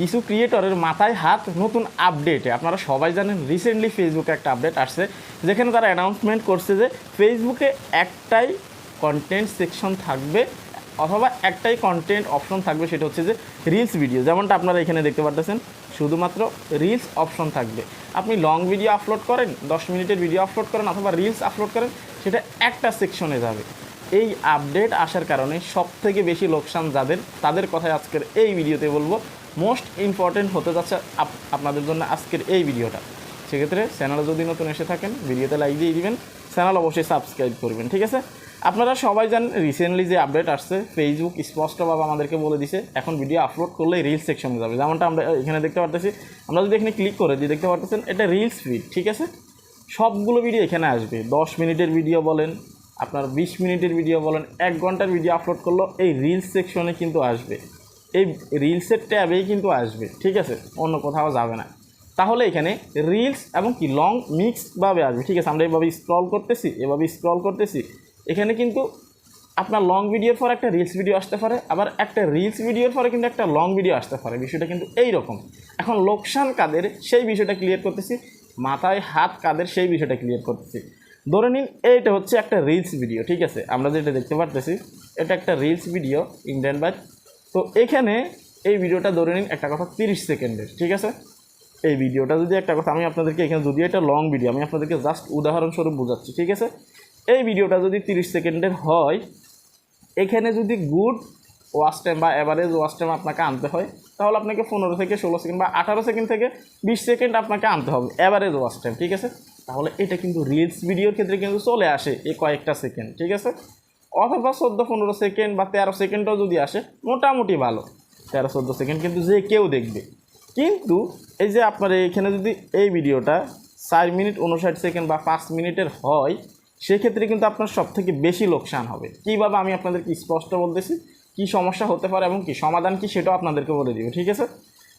কিছু ক্রিয়েটরের মাথায় হাত নতুন আপডেটে। আপনারা সবাই জানেন রিসেন্টলি ফেসবুকে একটা আপডেট আসছে, যেখানে তারা অ্যানাউন্সমেন্ট করছে যে ফেসবুকে একটাই কন্টেন্ট সেকশন থাকবে অথবা একটাই কন্টেন্ট অপশন থাকবে, সেটা হচ্ছে যে রিলস ভিডিও। যেমনটা আপনারা এখানে দেখতে পাচ্ছেন, শুধুমাত্র রিলস অপশন থাকবে। আপনি লং ভিডিও আপলোড করেন, 10 মিনিটের ভিডিও আপলোড করেন অথবা রিলস আপলোড করেন, সেটা একটা সেকশনে যাবে। এই আপডেট আসার কারণে সবথেকে বেশি লোকসান যাদের, তাদের কথাই আজকের এই ভিডিওতে বলবো। মোস্ট ইম্পর্টেন্ট হতে যাচ্ছে আপনাদের জন্য আজকের এই ভিডিওটা। সেক্ষেত্রে চ্যানেলে যদি নতুন এসে থাকেন, ভিডিওতে লাইক দিয়ে দিবেন, চ্যানেল অবশ্যই সাবস্ক্রাইব করবেন, ঠিক আছে? আপনারা সবাই জানেন রিসেন্টলি যে আপডেট আসছে, ফেসবুক স্পষ্টভাবে আমাদেরকে বলে দিছে এখন ভিডিও আপলোড করলে রিলস সেকশনে যাবে। যেমনটা আমরা এখানে দেখতে পারতেছি, আমরা যদি এখানে ক্লিক করে দিই দেখতে পারতেছেন এটা রিলস ফিড, ঠিক আছে? সবগুলো ভিডিও এখানে আসবে। 10 মিনিটের ভিডিও বলেন, আপনার 20 মিনিটের ভিডিও বলেন, 1 ঘন্টার ভিডিও আপলোড করলো এই রিলস সেকশনে কিন্তু আসবে, এই রিলসের ট্যাবেই কিন্তু আসবে, ঠিক আছে? অন্য কোথাও যাবে না। তাহলে এখানে রিলস এবং কি লং মিক্সভাবে আসবে, ঠিক আছে? আমরা এভাবে স্ক্রল করতেছি, এখানে কিন্তু আপনার লং ভিডিওর পর একটা রিলস ভিডিও আসতে পারে, আবার একটা রিলস ভিডিওর পরে কিন্তু একটা লং ভিডিও আসতে পারে। বিষয়টা কিন্তু এই রকম। এখন লোকসান কাদের সেই বিষয়টা ক্লিয়ার করতেছি, মাথায় হাত কাদের সেই বিষয়টা ক্লিয়ার করতেছি। ধরে নিন এইটা হচ্ছে একটা রিলস ভিডিও, ঠিক আছে? আমরা যেটা দেখতে পারতেছি এটা একটা রিলস ভিডিও ইন্ডিয়ান বাইট। তো এখানে এই ভিডিওটা ধরে নিন একটা কথা 30 সেকেন্ডের, ঠিক আছে? এই ভিডিওটা যদি একটা কথা আমি আপনাদেরকে এখানে, যদি এটা লং ভিডিও আমি আপনাদেরকে জাস্ট উদাহরণস্বরূপ বোঝাচ্ছি, ঠিক আছে? এই ভিডিওটা যদি 30 সেকেন্ডের হয়, এখানে যদি গুড ওয়াচ টাইম বা অ্যাভারেজ ওয়াচ টাইম আপনাকে আনতে হয়, তাহলে আপনাকে 15 থেকে 16 সেকেন্ড বা 18 সেকেন্ড থেকে 20 সেকেন্ড আপনাকে আনতে হবে অ্যাভারেজ ওয়াচ টাইম, ঠিক আছে? তাহলে এটা কিন্তু রিলস ভিডিওর ক্ষেত্রে কিন্তু চলে আসে এই কয়েকটা সেকেন্ড, ঠিক আছে? অথবা 14-15 সেকেন্ড বা 13 সেকেন্ডও যদি আসে, মোটামুটি ভালো। 13-14 সেকেন্ড কিন্তু যে কেউ দেখবে। কিন্তু এই যে আপনার এখানে যদি এই ভিডিওটা 4 মিনিট 59 সেকেন্ড বা 5 মিনিটের হয়, সেক্ষেত্রে কিন্তু আপনার সবথেকে বেশি লোকসান হবে। কীভাবে আমি আপনাদেরকে স্পষ্ট বলতেছি, কী সমস্যা হতে পারে এবং কী সমাধান কী সেটাও আপনাদেরকে বলে দিব, ঠিক আছে?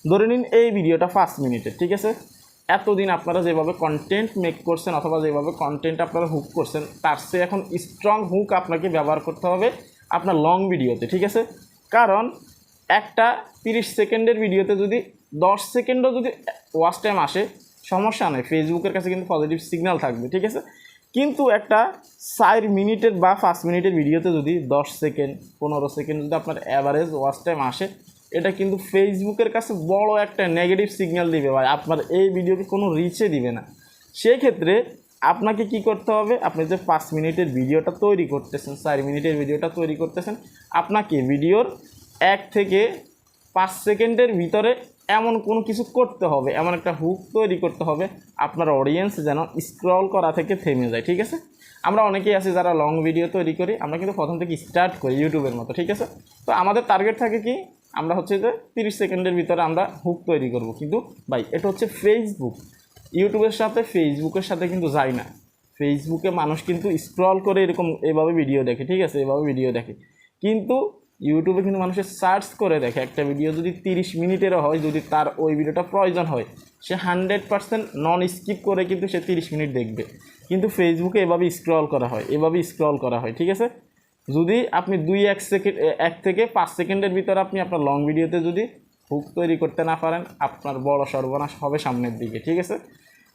ধরে নিন এই ভিডিওটা 5 মিনিটের, ঠিক আছে? এতদিন আপনারা যেভাবে কন্টেন্ট মেক করছেন অথবা যেভাবে কন্টেন্ট আপনারা হুক করছেন, তার চেয়ে এখন স্ট্রং হুক আপনাকে ব্যবহার করতে হবে আপনার লং ভিডিওতে, ঠিক আছে? কারণ একটা 30 সেকেন্ডের ভিডিওতে যদি 10 সেকেন্ডও যদি ওয়াচ টাইম আসে, সমস্যা নেই, ফেসবুকের কাছে কিন্তু পজিটিভ সিগন্যাল থাকবে, ঠিক আছে? কিন্তু একটা 4 মিনিটের বা 5 মিনিটের ভিডিওতে যদি 10 সেকেন্ড 15 সেকেন্ড যদি আপনার অ্যাভারেজ ওয়াচ টাইম আসে, এটা কিন্তু ফেসবুকের কাছে বড় একটা নেগেটিভ সিগন্যাল দিবে ভাই, আপনার এই ভিডিওকে কোনো রিচে দিবে না। সেই ক্ষেত্রে আপনাকে কি করতে হবে, আপনি যে 5 মিনিটের ভিডিওটা তৈরি করতেছেন, 4 মিনিটের ভিডিওটা তৈরি করতেছেন, আপনাকে ভিডিওর 1 থেকে 5 সেকেন্ডের ভিতরে এমন কোনো কিছু করতে হবে, এমন একটা হুক তৈরি করতে হবে আপনার অডিয়েন্স যেন স্ক্রল করা থেকে থেমে যায়, ঠিক আছে? আমরা অনেকেই আছি যারা লং ভিডিও তৈরি করি, আমরা কিন্তু প্রথম থেকে স্টার্ট করি ইউটিউবের মতো, ঠিক আছে? তো আমাদের টার্গেট থাকে কি, আমরা হচ্ছে যে 30 সেকেন্ডের ভিতরে আমরা হুক তৈরি করব। কিন্তু ভাই এটা হচ্ছে ফেসবুক, ফেসবুকের সাথে কিন্তু যায় না। ফেসবুকে মানুষ কিন্তু স্ক্রল করে এরকম এভাবে ভিডিও দেখে, ঠিক আছে? এভাবে ভিডিও দেখে। কিন্তু ইউটিউবে কিন্তু মানুষের সার্চ করে দেখে। একটা ভিডিও যদি 30 মিনিটেরও হয়, যদি তার ওই ভিডিওটা প্রয়োজন হয়, সে 100% নন স্কিপ করে কিন্তু সে 30 মিনিট দেখবে। কিন্তু ফেসবুকে এভাবে স্ক্রল করা হয়, ঠিক আছে? যদি আপনি 1 সেকেন্ড 1 থেকে 5 সেকেন্ডের ভিতরে আপনি আপনার লং ভিডিওতে যদি হুক তৈরি করতে না পারেন, আপনার বড় সর্বনাশ হবে সামনের দিকে, ঠিক আছে?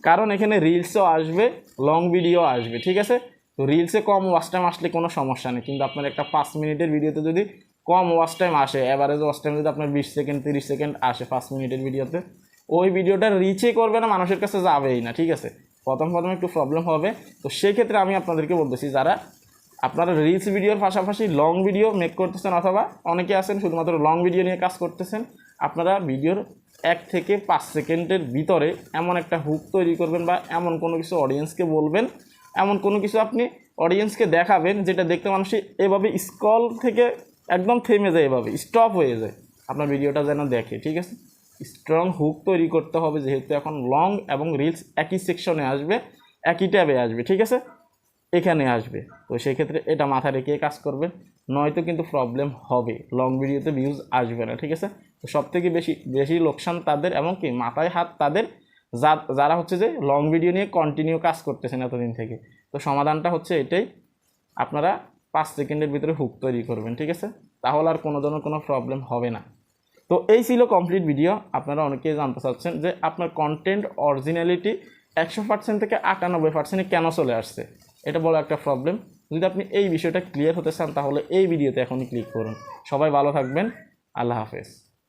কারণ এখানে রিলসও আসবে, লং ভিডিও আসবে, ঠিক আছে? তো রিলসে কম ওয়াচ টাইম আসলে কোনো সমস্যা নেই, কিন্তু আপনার একটা 5 মিনিটের ভিডিওতে যদি কম ওয়াচ টাইম আসে, অ্যাভারেজ ওয়াচ টাইম যদি আপনার 20 সেকেন্ড 30 সেকেন্ড আসে 5 মিনিটের ভিডিওতে, ওই ভিডিওটা রিচই করবে না, মানুষের কাছে যাবেই না, ঠিক আছে? প্রথম একটু প্রবলেম হবে। তো সেক্ষেত্রে আমি আপনাদেরকে বলতেছি, যারা আপনারা রিলস ভিডিওর পাশাপাশি লং ভিডিও মেক করতেছেন অথবা অনেকে আছেন শুধুমাত্র লং ভিডিও নিয়ে কাজ করতেছেন, আপনারা ভিডিওর 1 থেকে 5 সেকেন্ডের ভিতরে এমন একটা হুক তৈরি করবেন বা এমন কোনো কিছু অডিয়েন্সকে বলবেন, এমন কোনো কিছু আপনি অডিয়েন্সকে দেখাবেন যেটা দেখতে মানুষ এভাবে স্ক্রল থেকে একদম থেমে যায়, এভাবে স্টপ হয়ে যায়, আপনার ভিডিওটা যেন দেখে, ঠিক আছে? স্ট্রং হুক তৈরি করতে হবে, যেহেতু এখন লং এবং রিলস একই সেকশনে আসবে, একই ট্যাবে আসবে, ঠিক আছে? এখানে আসবে। তো সেই ক্ষেত্রে এটা মাথায় রেখে কাজ করবেন, নয়তো কিন্তু প্রবলেম হবে, লং ভিডিওতে ভিউজ আসবে না, ঠিক আছে? তো সবথেকে বেশি লোকসান তাদের, এবং কি মাথায় হাত তাদের যারা হচ্ছে যে লং ভিডিও নিয়ে কন্টিনিউ কাজ করতেছেন এতদিন থেকে। তো সমাধানটা হচ্ছে এটাই, আপনারা 5 সেকেন্ডের ভিতরে হুক তৈরি করবেন, ঠিক আছে? তাহলে আর কোনো ধরনের কোনো প্রবলেম হবে না। তো এই ছিল কমপ্লিট ভিডিও। আপনারা অনেকেই জানতে চাচ্ছেন যে আপনার কন্টেন্ট অরিজিনালিটি 100% থেকে 98% কেন চলে আসছে। এটা বড় একটা প্রবলেম। যদি আপনি এই বিষয়টা ক্লিয়ার হতে চান তাহলে এই ভিডিওতে এখনই ক্লিক করুন। সবাই ভালো থাকবেন। আল্লাহ হাফেজ।